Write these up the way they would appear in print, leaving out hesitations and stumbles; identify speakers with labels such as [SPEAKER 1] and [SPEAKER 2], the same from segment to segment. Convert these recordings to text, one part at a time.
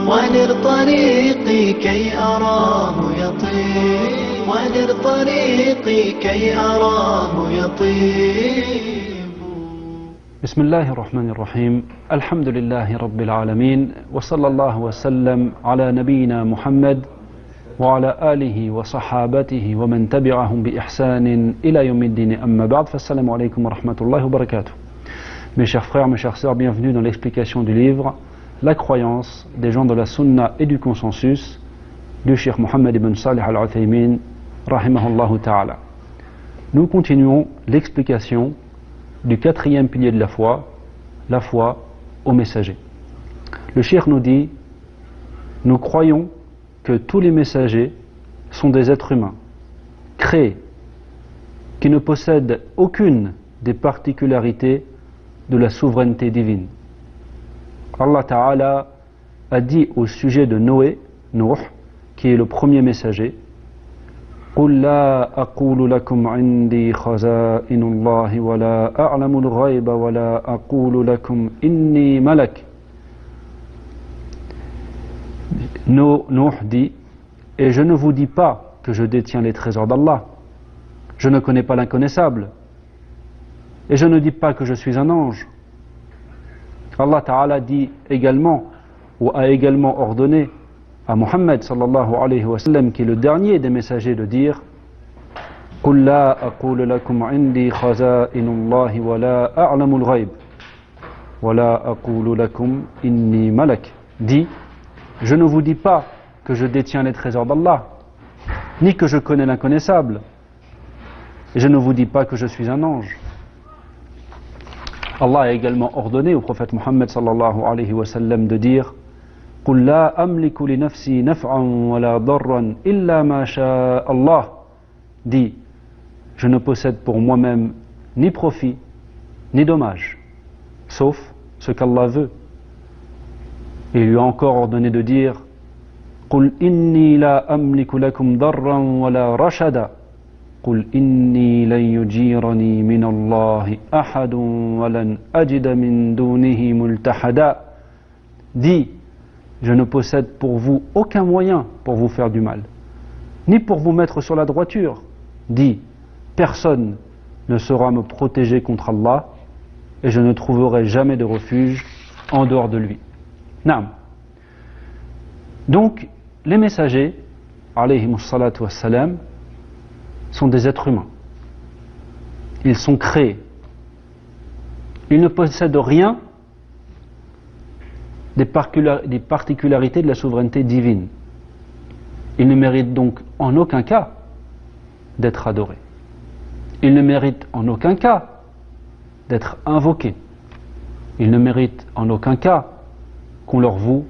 [SPEAKER 1] ونر طريقي كي أراه يطيب ونر طريقي كي أراه يطيب.
[SPEAKER 2] بسم الله الرحمن الرحيم. الحمد لله رب العالمين وصلى الله وسلم على نبينا محمد وعلى آله وصحابته ومن تبعهم بإحسان إلى يوم الدين أما بعد فالسلام عليكم ورحمة الله وبركاته. Mes chers frères, mes chères sœurs, bienvenue dans l'explication du livre La croyance des gens de la Sunna et du consensus du Cheikh Mohammed ibn Salih al-Uthaymin rahimahullah ta'ala. Nous continuons l'explication du quatrième pilier de la foi au messager. Le Cheikh nous dit: nous croyons que tous les messagers sont des êtres humains, créés, qui ne possèdent aucune des particularités de la souveraineté divine. Allah Ta'ala a dit au sujet de Noé, Nuh, qui est le premier messager: قُلْ لَا أَقُولُ لَكُمْ عِنْدِي خَزَائِنُ اللَّهِ وَلَا أَعْلَمُ الْغَيْبَ وَلَا أَقُولُ لَكُمْ إِنِّي مَلَكٌ. Nuh dit: et je ne vous dis pas que je détiens les trésors d'Allah, je ne connais pas l'inconnaissable, et je ne dis pas que je suis un ange. Allah Ta'ala dit également, ou a également ordonné à Muhammad sallallahu alayhi wa sallam, qui est le dernier des messagers, de dire: قُلْ لَا أَقُولُ لَكُمْ عِنْدِي خَزَائِنُ اللَّهِ وَلَا أَعْلَمُ الْغَيْبَ وَلَا أَقُولُ لَكُمْ إِنِّي مَلَكٌ. Dit: je ne vous dis pas que je détiens les trésors d'Allah, ni que je connais l'inconnaissable, et je ne vous dis pas que je suis un ange. Allah a également ordonné au prophète Muhammad sallallahu alayhi wa sallam de dire: قُلْ لَا أَمْلِكُ لِنَفْسِي نَفْعًا وَلَا ضَرًّا إِلَّا مَا شَاءَ اللَّهُ. Dit: je ne possède pour moi-même ni profit ni dommage, sauf ce qu'Allah veut. Et il lui a encore ordonné de dire: قُلْ إِنِّي لَا أَمْلِكُ لَكُمْ ضَرًّا وَلَا رَشَدًا قُلْ إِنِّي لَنْ يُجِيرَنِي مِنَ اللَّهِ أَحَدٌ وَلَنْ أَجِدَ مِنْ دُونِهِ مُلْتَحَدًا. Dis: je ne possède pour vous aucun moyen pour vous faire du mal, ni pour vous mettre sur la droiture. Dis: personne ne saura me protéger contre Allah, et je ne trouverai jamais de refuge en dehors de lui. Naam. Donc, les messagers, alayhimus salatu wassalam, sont des êtres humains. Ils sont créés. Ils ne possèdent rien des particularités de la souveraineté divine. Ils ne méritent donc en aucun cas d'être adorés. Ils ne méritent en aucun cas d'être invoqués. Ils ne méritent en aucun cas qu'on leur voue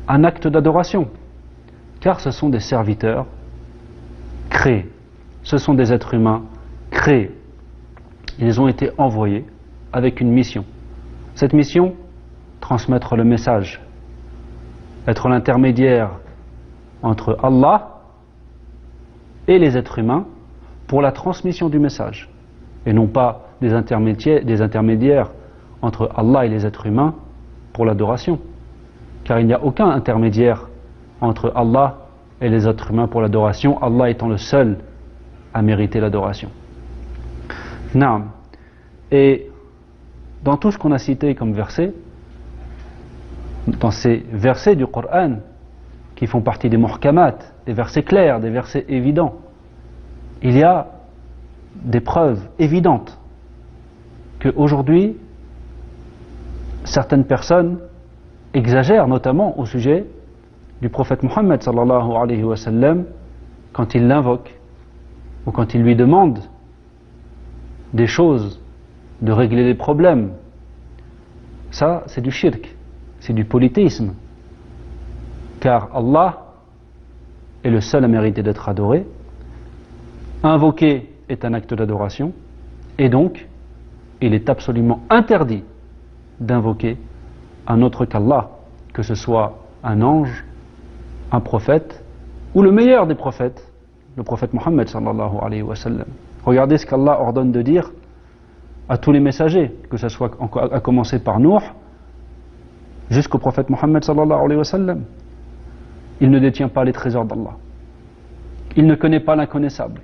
[SPEAKER 2] un acte d'adoration, car ce sont des serviteurs créés. Ce sont des êtres humains créés. Ils ont été envoyés avec une mission. Cette mission: transmettre le message, être l'intermédiaire entre Allah et les êtres humains pour la transmission du message, et non pas des intermédiaires entre Allah et les êtres humains pour l'adoration, car il n'y a aucun intermédiaire entre Allah et les êtres humains pour l'adoration, Allah étant le seul à mériter l'adoration. Naam. Et dans tout ce qu'on a cité comme verset, dans ces versets du Coran qui font partie des muhkamat, des versets clairs, des versets évidents, il y a des preuves évidentes qu'aujourd'hui certaines personnes exagèrent, notamment au sujet du prophète Muhammad sallallahu alayhi wa sallam, quand il l'invoque ou quand il lui demande des choses, de régler des problèmes. Ça, c'est du shirk, c'est du polythéisme, car Allah est le seul à mériter d'être adoré. Invoquer est un acte d'adoration, et donc il est absolument interdit d'invoquer un autre qu'Allah, que ce soit un ange, un prophète ou le meilleur des prophètes, le prophète Mohammed sallallahu alayhi wa sallam. Regardez ce qu'Allah ordonne de dire à tous les messagers, que ce soit à commencer par Nuh, jusqu'au prophète Mohammed sallallahu alayhi wa sallam. Il ne détient pas les trésors d'Allah. Il ne connaît pas l'inconnaissable.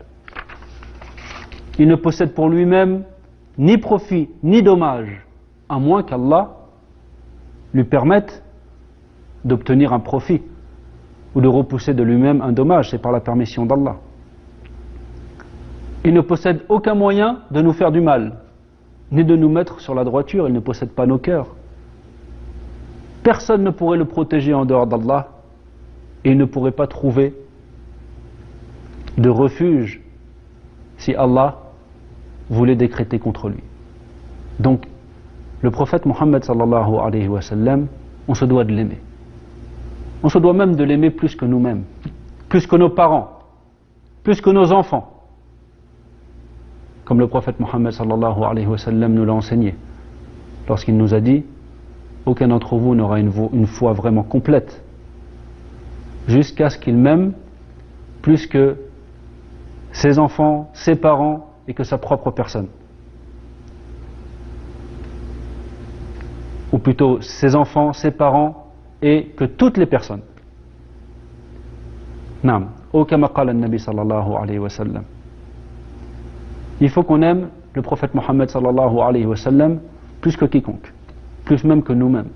[SPEAKER 2] Il ne possède pour lui-même ni profit ni dommage, à moins qu'Allah lui permette d'obtenir un profit ou de repousser de lui-même un dommage, c'est par la permission d'Allah. Il ne possède aucun moyen de nous faire du mal, ni de nous mettre sur la droiture. Il ne possède pas nos cœurs. Personne ne pourrait le protéger en dehors d'Allah, et il ne pourrait pas trouver de refuge si Allah voulait décréter contre lui. Donc, le prophète Mohammed sallallahu alayhi wa sallam, on se doit de l'aimer. On se doit même de l'aimer plus que nous-mêmes, plus que nos parents, plus que nos enfants. Comme le prophète Mohammed sallallahu alayhi wa sallam nous l'a enseigné, lorsqu'il nous a dit « Aucun d'entre vous n'aura une foi vraiment complète, jusqu'à ce qu'il m'aime plus que ses enfants, ses parents et que sa propre personne. » Ou plutôt ses enfants, ses parents et que toutes les personnes. Naam, ou kama qala an-nabi sallallahu alayhi wa sallam. Il faut qu'on aime le prophète Mohammed sallallahu alayhi wa sallam plus que quiconque, plus même que nous-mêmes.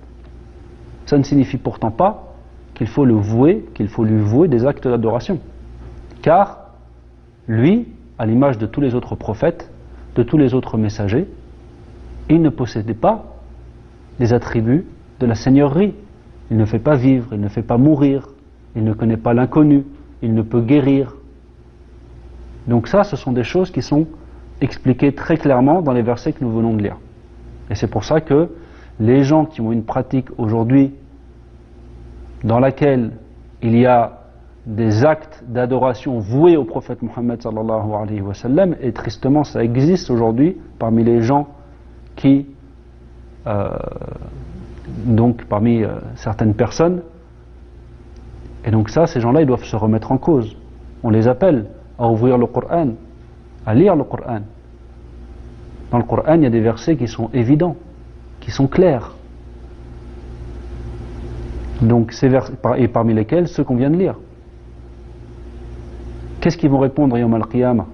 [SPEAKER 2] Ça ne signifie pourtant pas qu'il faut le vouer, qu'il faut lui vouer des actes d'adoration. Car lui, à l'image de tous les autres prophètes, de tous les autres messagers, il ne possédait pas les attributs de la seigneurie. Il ne fait pas vivre, il ne fait pas mourir, il ne connaît pas l'inconnu, il ne peut guérir. Donc ça, ce sont des choses qui sont expliquées très clairement dans les versets que nous venons de lire. Et c'est pour ça que les gens qui ont une pratique aujourd'hui dans laquelle il y a des actes d'adoration voués au prophète Mohammed sallallahu alayhi wa sallam, et tristement ça existe aujourd'hui parmi les gens qui donc parmi certaines personnes, et donc ça, ces gens-là, ils doivent se remettre en cause. On les appelle à ouvrir le Coran, à lire le Coran. Dans le Coran, il y a des versets qui sont évidents, qui sont clairs. Donc ces versets, et parmi lesquels ceux qu'on vient de lire. Qu'est-ce qu'ils vont répondre Yawm al-Qiyamah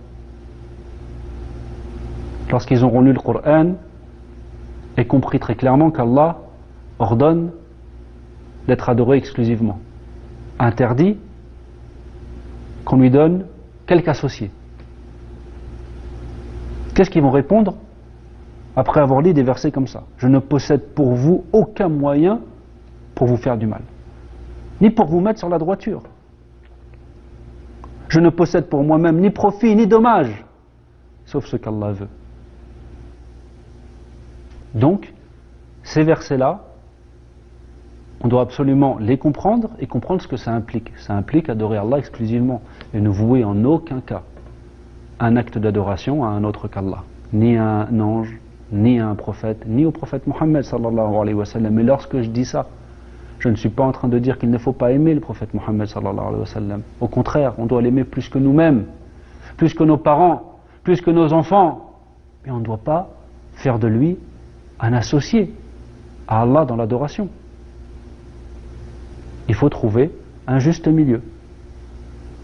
[SPEAKER 2] lorsqu'ils auront lu le Coran et compris très clairement qu'Allah ordonne d'être adoré exclusivement, interdit qu'on lui donne quelque associé. Qu'est-ce qu'ils vont répondre après avoir lu des versets comme ça? Je ne possède pour vous aucun moyen pour vous faire du mal, ni pour vous mettre sur la droiture. Je ne possède pour moi-même ni profit ni dommage, sauf ce qu'Allah veut. Donc, ces versets-là, on doit absolument les comprendre et comprendre ce que ça implique. Ça implique adorer Allah exclusivement et ne vouer en aucun cas un acte d'adoration à un autre qu'Allah, ni à un ange, ni à un prophète, ni au prophète Mohammed sallallahu alayhi wa sallam. Et lorsque je dis ça, je ne suis pas en train de dire qu'il ne faut pas aimer le prophète Mohammed sallallahu alayhi wa sallam. Au contraire, on doit l'aimer plus que nous-mêmes, plus que nos parents, plus que nos enfants. Mais on ne doit pas faire de lui un associé à Allah dans l'adoration. Il faut trouver un juste milieu.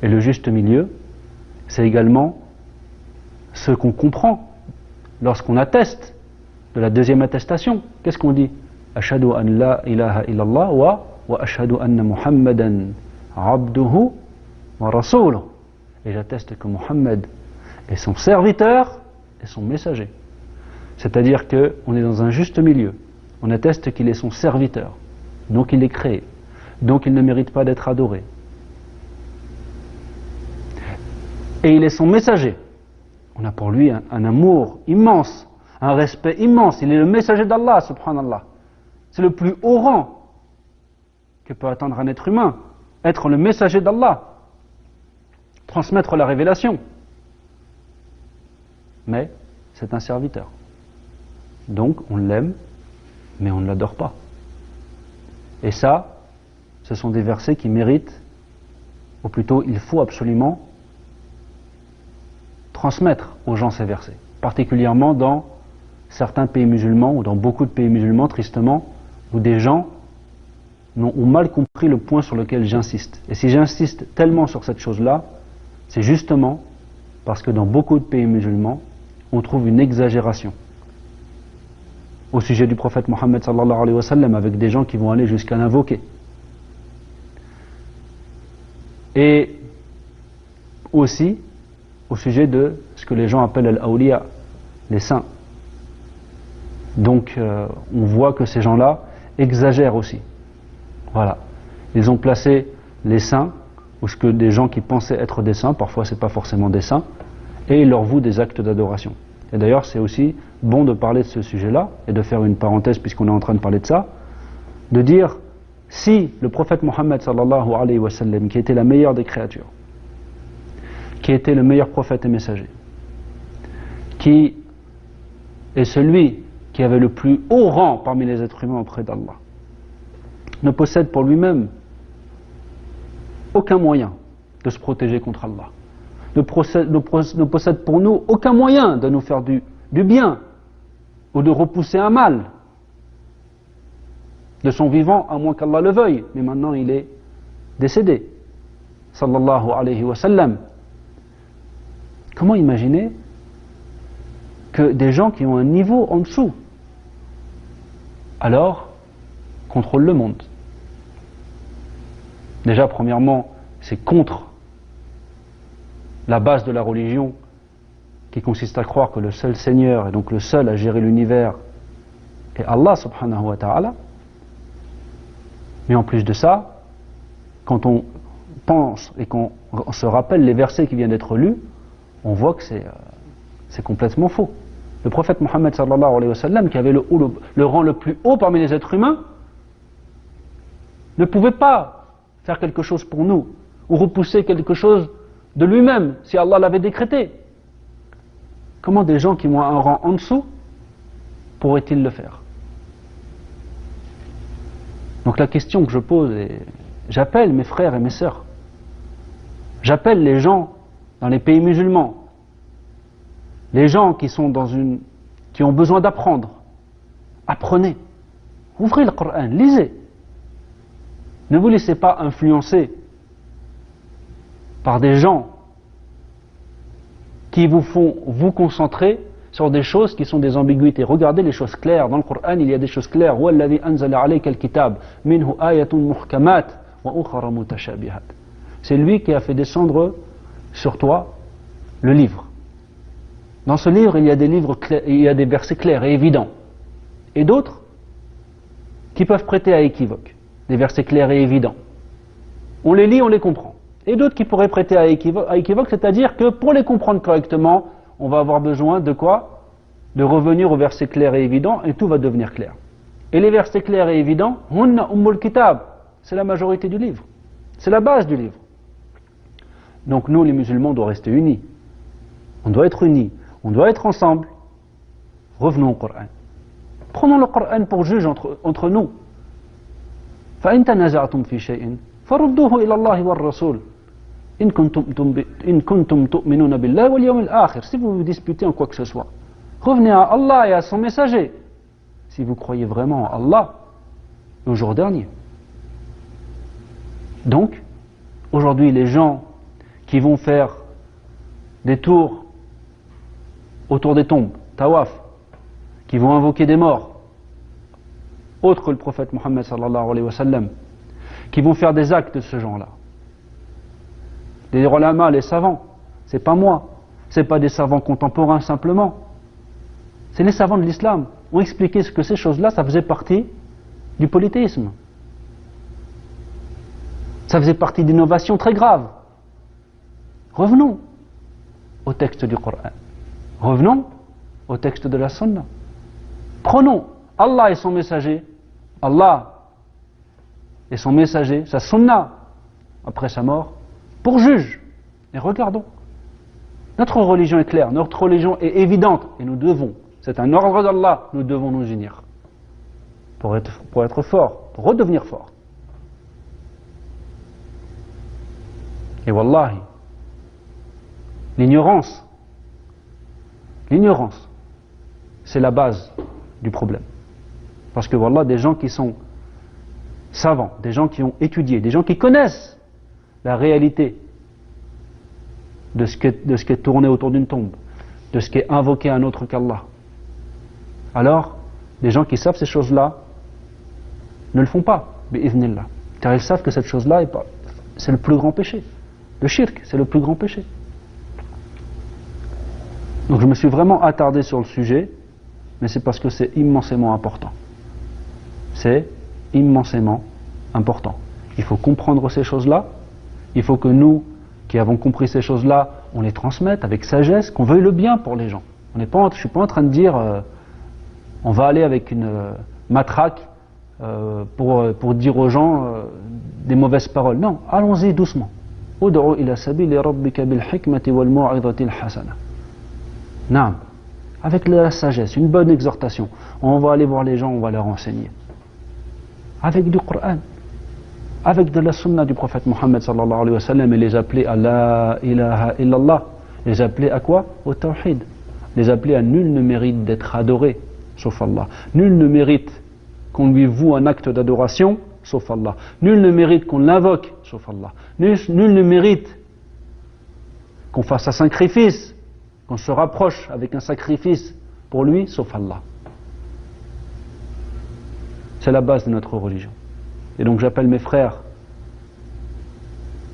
[SPEAKER 2] Et le juste milieu, c'est également ce qu'on comprend lorsqu'on atteste de la deuxième attestation. Qu'est-ce qu'on dit? Ashhadu an la ilaha illallah wa ashhadu anna Muhammadan abduhu wa rasuluh. Et j'atteste que Muhammad est son serviteur et son messager. C'est-à-dire qu'on est dans un juste milieu. On atteste qu'il est son serviteur, donc il est créé, donc il ne mérite pas d'être adoré. Et il est son messager. On a pour lui un amour immense, un respect immense. Il est le messager d'Allah, subhanallah. C'est le plus haut rang que peut atteindre un être humain, être le messager d'Allah, transmettre la révélation. Mais c'est un serviteur. Donc on l'aime, mais on ne l'adore pas. Et ça, ce sont des versets qui méritent, ou plutôt il faut absolument transmettre aux gens ces versets, particulièrement dans certains pays musulmans, ou dans beaucoup de pays musulmans, tristement, où des gens ont mal compris le point sur lequel j'insiste. Et si j'insiste tellement sur cette chose-là, c'est justement parce que dans beaucoup de pays musulmans, on trouve une exagération au sujet du prophète Mohammed sallallahu alayhi wa sallam, avec des gens qui vont aller jusqu'à l'invoquer. Et aussi au sujet de ce que les gens appellent al-awliya, les saints. Donc on voit que ces gens-là exagèrent aussi. Voilà. Ils ont placé les saints, ou ce que des gens qui pensaient être des saints, parfois c'est pas forcément des saints, et ils leur vouent des actes d'adoration. Et d'ailleurs c'est aussi bon de parler de ce sujet-là, et de faire une parenthèse puisqu'on est en train de parler de ça, de dire si le prophète Mohammed sallallahu alayhi wa sallam, qui était la meilleure des créatures, qui était le meilleur prophète et messager, qui est celui qui avait le plus haut rang parmi les êtres humains auprès d'Allah, ne possède pour lui-même aucun moyen de se protéger contre Allah, ne possède pour nous aucun moyen de nous faire du bien ou de repousser un mal de son vivant, à moins qu'Allah le veuille. Mais maintenant il est décédé, sallallahu alayhi wa sallam. Comment imaginer que des gens qui ont un niveau en dessous alors contrôlent le monde? Déjà, premièrement, c'est contre la base de la religion, qui consiste à croire que le seul Seigneur et donc le seul à gérer l'univers est Allah subhanahu wa ta'ala. Mais en plus de ça, quand on pense et qu'on se rappelle les versets qui viennent d'être lus, on voit que c'est complètement faux. Le prophète Mohammed sallallahu alayhi wa sallam, qui avait le rang le plus haut parmi les êtres humains, ne pouvait pas faire quelque chose pour nous, ou repousser quelque chose de lui-même, si Allah l'avait décrété. Comment des gens qui ont un rang en dessous pourraient-ils le faire? Donc la question que je pose, et j'appelle mes frères et mes sœurs, j'appelle les gens dans les pays musulmans, les gens qui sont qui ont besoin d'apprendre, apprenez, ouvrez le Coran, lisez. Ne vous laissez pas influencer par des gens qui vous font vous concentrer sur des choses qui sont des ambiguïtés. Regardez les choses claires. Dans le Coran, il y a des choses claires. وَالَّذِي أَنزَلَ عَلَيْكَ الْكِتَابَ مِنْهُ آيَةٌ مُحْكَمَاتٌ وَأُخَرَ مُتَشَابِهَاتٌ. C'est lui qui a fait descendre sur toi le livre. Dans ce livre, il y a des versets clairs et évidents. Et d'autres qui peuvent prêter à équivoque. Des versets clairs et évidents. On les lit, on les comprend. Et d'autres qui pourraient prêter à équivoque, c'est-à-dire que pour les comprendre correctement, on va avoir besoin de quoi? De revenir aux versets clairs et évidents, et tout va devenir clair. Et les versets clairs et évidents, hunna ummul kitab, c'est la majorité du livre. C'est la base du livre. Donc nous, les musulmans, on doit rester unis. On doit être unis. On doit être ensemble. Revenons au Coran. Prenons le Coran pour juge entre nous. فإن تنازعتم في شيء فردوه إلى الله والرسول إن كنتم تؤمنون بالله واليوم الآخر. Si vous vous disputez en quoi que ce soit, revenez à Allah et à son messager. Si vous croyez vraiment en Allah et au jour dernier. Donc, aujourd'hui, les gens qui vont faire des tours autour des tombes, tawaf, qui vont invoquer des morts, autres que le prophète Mohammed sallallahu alayhi wa sallam, qui vont faire des actes de ce genre-là. Les ulama, les savants, c'est pas moi, c'est pas des savants contemporains simplement, c'est les savants de l'islam ont expliqué ce que ces choses-là, ça faisait partie du polythéisme. Ça faisait partie d'innovations très graves. Revenons au texte du Coran. Revenons au texte de la Sunna. Prenons Allah et son messager, Allah et son messager, sa Sunna, après sa mort, pour juge. Et regardons. Notre religion est claire, notre religion est évidente, et nous devons, c'est un ordre d'Allah, nous devons nous unir. Pour être forts, pour redevenir forts. Et wallahi, l'ignorance, c'est la base du problème. Parce que wallah, des gens qui sont savants, des gens qui ont étudié, des gens qui connaissent la réalité de ce qui est tourné autour d'une tombe, de ce qui est invoqué un autre qu'Allah. Alors, des gens qui savent ces choses-là ne le font pas, bi'idhnillah. Car ils savent que cette chose-là, c'est le plus grand péché. Le shirk, c'est le plus grand péché. Donc je me suis vraiment attardé sur le sujet, mais c'est parce que c'est immensément important. C'est immensément important. Il faut comprendre ces choses-là, il faut que nous, qui avons compris ces choses-là, on les transmette avec sagesse, qu'on veuille le bien pour les gens. Je ne suis pas en train de dire on va aller avec une matraque pour dire aux gens des mauvaises paroles. Non, allons-y doucement. Ud'u ila sabili rabbika bil hikmati wal mau'izati al hasana. Naam. Avec la sagesse, une bonne exhortation. On va aller voir les gens, on va leur enseigner. Avec du Coran, avec de la sunna du prophète Mohammed sallallahu alayhi wa sallam, et les appeler à la ilaha illallah. Les appeler à quoi? Au tawhid. Les appeler à nul ne mérite d'être adoré, sauf Allah. Nul ne mérite qu'on lui voue un acte d'adoration, sauf Allah. Nul ne mérite qu'on l'invoque, sauf Allah. Nul ne mérite qu'on fasse un sacrifice, qu'on se rapproche avec un sacrifice pour lui, sauf Allah. C'est la base de notre religion. Et donc j'appelle mes frères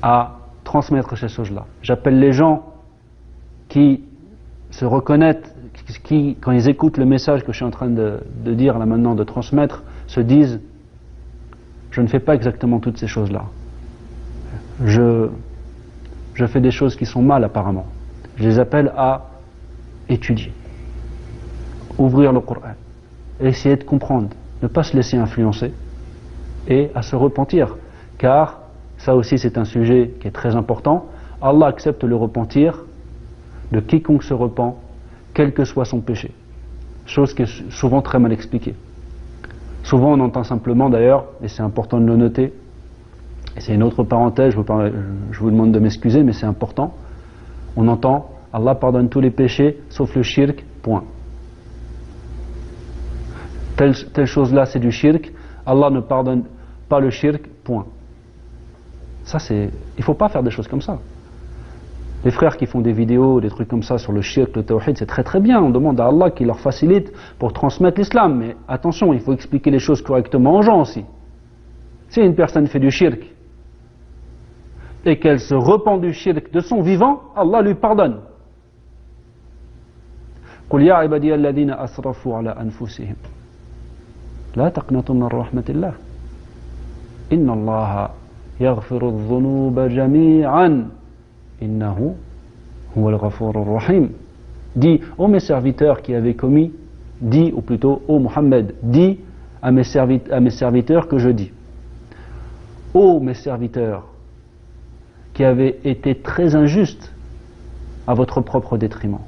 [SPEAKER 2] à transmettre ces choses-là. J'appelle les gens qui se reconnaissent, qui, quand ils écoutent le message que je suis en train de dire là maintenant, de transmettre, se disent: je ne fais pas exactement toutes ces choses-là. Je fais des choses qui sont mal apparemment. Je les appelle à étudier, ouvrir le Coran, essayer de comprendre, ne pas se laisser influencer et à se repentir, car ça aussi c'est un sujet qui est très important. Allah accepte le repentir de quiconque se repent, quel que soit son péché, chose qui est souvent très mal expliquée. Souvent on entend simplement d'ailleurs, et c'est important de le noter, et c'est une autre parenthèse, je vous demande de m'excuser, mais c'est important, on entend Allah pardonne tous les péchés sauf le shirk, point. Telle chose-là c'est du shirk, Allah ne pardonne pas le shirk, point. Ça c'est, il ne faut pas faire des choses comme ça. Les frères qui font des vidéos, des trucs comme ça sur le shirk, le tawhid, c'est très très bien, on demande à Allah qu'il leur facilite pour transmettre l'islam, mais attention, il faut expliquer les choses correctement aux gens aussi. Si une personne fait du shirk et qu'elle se repent du shirk de son vivant, Allah lui pardonne. قل يا عبادي الذين أسرفوا على أنفسهم لا تقنطوا من رحمة الله إن الله يغفر الذنوب جميعا إنه هو الغفور الرحيم. Dis, ô mes serviteurs qui avaient commis, dis, ou plutôt, ô Mohammed, dis à mes serviteurs que je dis. Ô mes serviteurs qui avaient été très injustes à votre propre détriment,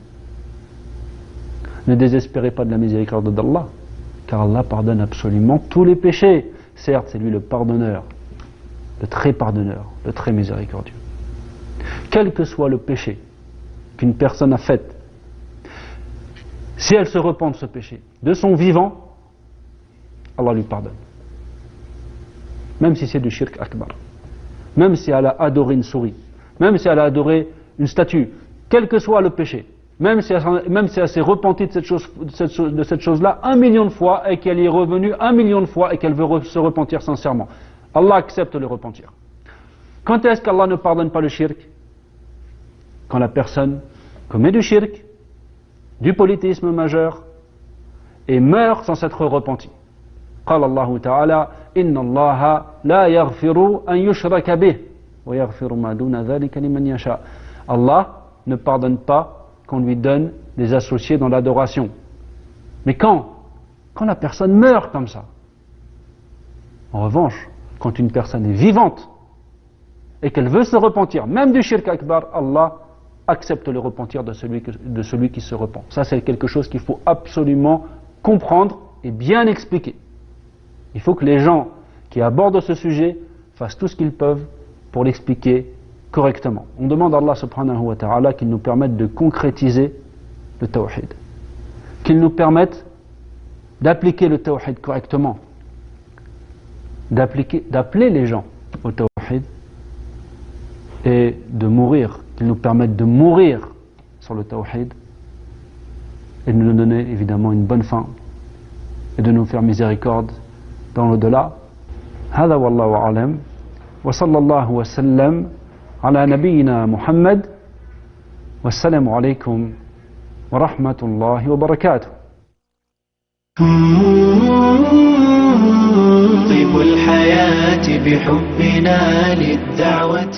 [SPEAKER 2] ne désespérez pas de la miséricorde d'Allah, car Allah pardonne absolument tous les péchés. Certes, c'est lui le pardonneur, le très pardonneur, le très miséricordieux. Quel que soit le péché qu'une personne a fait, si elle se repent de ce péché, de son vivant, Allah lui pardonne. Même si c'est du shirk akbar, même si elle a adoré une souris, même si elle a adoré une statue, quel que soit le péché, même si elle s'est repentie de cette chose-là 1 million de fois et qu'elle y est revenue 1 million de fois et qu'elle veut se repentir sincèrement, Allah accepte le repentir. Quand est-ce qu'Allah ne pardonne pas le shirk? Quand la personne commet du shirk, du polythéisme majeur et meurt sans s'être repenti. قال الله تعالى إن الله لا يغفر أن يشرك به ويغفر ما دون ذلك لمن يشاء. Allah ne pardonne pas qu'on lui donne des associés dans l'adoration. Mais quand la personne meurt comme ça. En revanche, quand une personne est vivante et qu'elle veut se repentir, même du shirk akbar, Allah accepte le repentir de celui qui se repent. Ça c'est quelque chose qu'il faut absolument comprendre et bien expliquer. Il faut que les gens qui abordent ce sujet fassent tout ce qu'ils peuvent pour l'expliquer correctement. On demande à Allah subhanahu wa ta'ala qu'il nous permette de concrétiser le tawhid, qu'il nous permette d'appliquer le tawhid correctement. d'appeler les gens au tawhid et de mourir, qu'il nous permette de mourir sur le tawhid et de nous donner évidemment une bonne fin et de nous faire miséricorde dans l'au-delà. هذا والله أعلم وصلى الله وسلم على نبينا محمد والسلام عليكم ورحمة الله وبركاته.
[SPEAKER 1] طيب الحياة بحبنا للدعوة